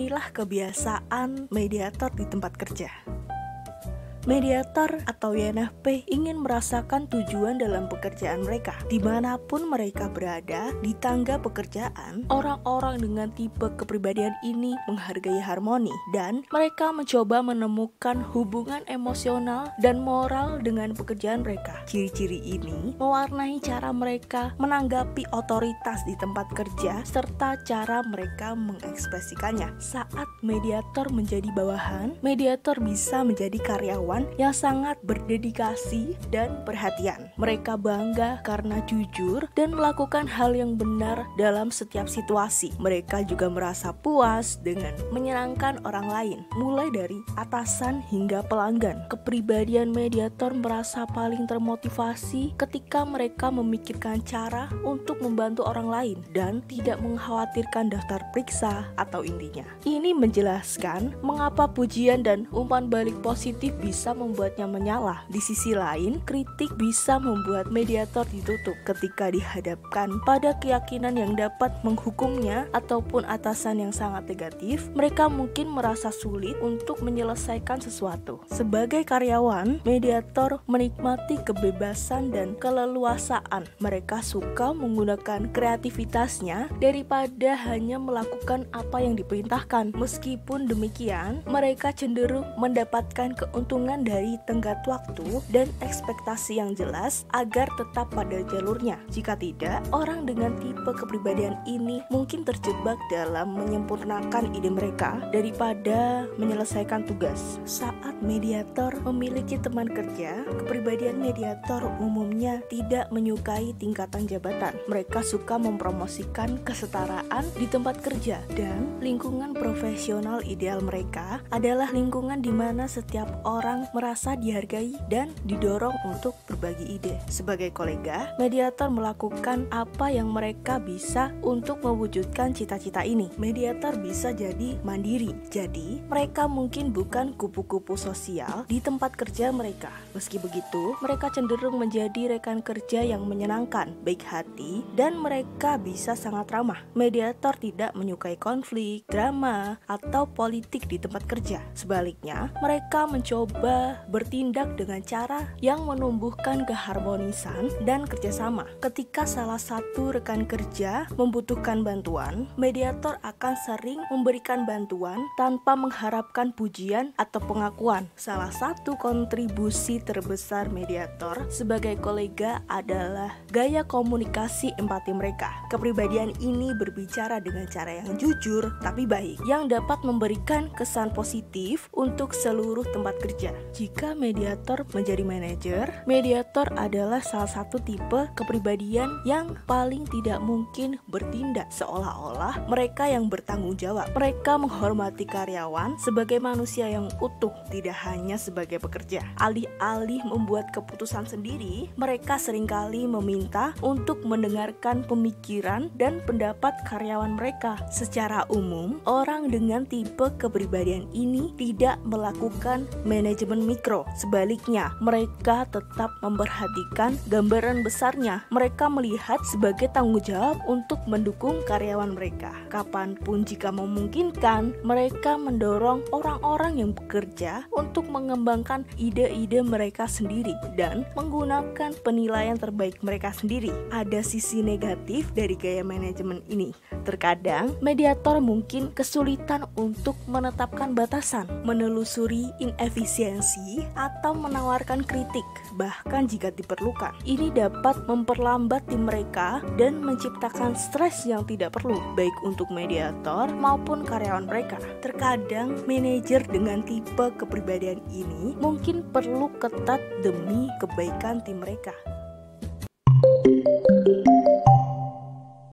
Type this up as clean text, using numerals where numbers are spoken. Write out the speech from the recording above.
Inilah kebiasaan mediator di tempat kerja. Mediator atau INFP ingin merasakan tujuan dalam pekerjaan mereka. Dimanapun mereka berada, di tangga pekerjaan, orang-orang dengan tipe kepribadian ini menghargai harmoni dan mereka mencoba menemukan hubungan emosional dan moral dengan pekerjaan mereka. Ciri-ciri ini mewarnai cara mereka menanggapi otoritas di tempat kerja serta cara mereka mengekspresikannya. Saat mediator menjadi bawahan, mediator bisa menjadi karyawan yang sangat berdedikasi dan perhatian. Mereka bangga karena jujur dan melakukan hal yang benar dalam setiap situasi. Mereka juga merasa puas dengan menyenangkan orang lain, mulai dari atasan hingga pelanggan. Kepribadian mediator merasa paling termotivasi ketika mereka memikirkan cara untuk membantu orang lain dan tidak mengkhawatirkan daftar periksa atau intinya. Ini menjelaskan mengapa pujian dan umpan balik positif bisa membuatnya menyala. Di sisi lain, kritik bisa membuat mediator ditutup ketika dihadapkan pada keyakinan yang dapat menghukumnya ataupun atasan yang sangat negatif. Mereka mungkin merasa sulit untuk menyelesaikan sesuatu. Sebagai karyawan, mediator menikmati kebebasan dan keleluasaan. Mereka suka menggunakan kreativitasnya daripada hanya melakukan apa yang diperintahkan. Meskipun demikian, mereka cenderung mendapatkan keuntungan dari tenggat waktu dan ekspektasi yang jelas agar tetap pada jalurnya. Jika tidak, orang dengan tipe kepribadian ini mungkin terjebak dalam menyempurnakan ide mereka daripada menyelesaikan tugas. Saat mediator memiliki teman kerja, kepribadian mediator umumnya tidak menyukai tingkatan jabatan. Mereka suka mempromosikan kesetaraan di tempat kerja dan lingkungan profesional ideal mereka adalah lingkungan di mana setiap orang merasa dihargai dan didorong untuk berbagi ide. Sebagai kolega, mediator melakukan apa yang mereka bisa untuk mewujudkan cita-cita ini. Mediator bisa jadi mandiri, jadi mereka mungkin bukan kupu-kupu sosial di tempat kerja mereka. Meski begitu, mereka cenderung menjadi rekan kerja yang menyenangkan, baik hati, dan mereka bisa sangat ramah. Mediator tidak menyukai konflik, drama, atau politik di tempat kerja. Sebaliknya, mereka mencoba bertindak dengan cara yang menumbuhkan keharmonisan dan kerjasama. Ketika salah satu rekan kerja membutuhkan bantuan, mediator akan sering memberikan bantuan tanpa mengharapkan pujian atau pengakuan. Salah satu kontribusi terbesar mediator sebagai kolega adalah gaya komunikasi empati mereka. Kepribadian ini berbicara dengan cara yang jujur tapi baik, yang dapat memberikan kesan positif untuk seluruh tempat kerja. Jika mediator menjadi manajer, mediator adalah salah satu tipe kepribadian yang paling tidak mungkin bertindak seolah-olah mereka yang bertanggung jawab. Mereka menghormati karyawan sebagai manusia yang utuh, tidak hanya sebagai pekerja. Alih-alih membuat keputusan sendiri, mereka seringkali meminta untuk mendengarkan pemikiran dan pendapat karyawan mereka. Secara umum, orang dengan tipe kepribadian ini tidak melakukan manajemen mikro. Sebaliknya, mereka tetap memperhatikan gambaran besarnya. Mereka melihat sebagai tanggung jawab untuk mendukung karyawan mereka. Kapanpun jika memungkinkan, mereka mendorong orang-orang yang bekerja untuk mengembangkan ide-ide mereka sendiri dan menggunakan penilaian terbaik mereka sendiri. Ada sisi negatif dari gaya manajemen ini. Terkadang, mediator mungkin kesulitan untuk menetapkan batasan, menelusuri inefisiensi, atau menawarkan kritik, bahkan jika diperlukan. Ini dapat memperlambat tim mereka dan menciptakan stres yang tidak perlu, baik untuk mediator maupun karyawan mereka. Terkadang, manajer dengan tipe kepribadian ini mungkin perlu ketat demi kebaikan tim mereka.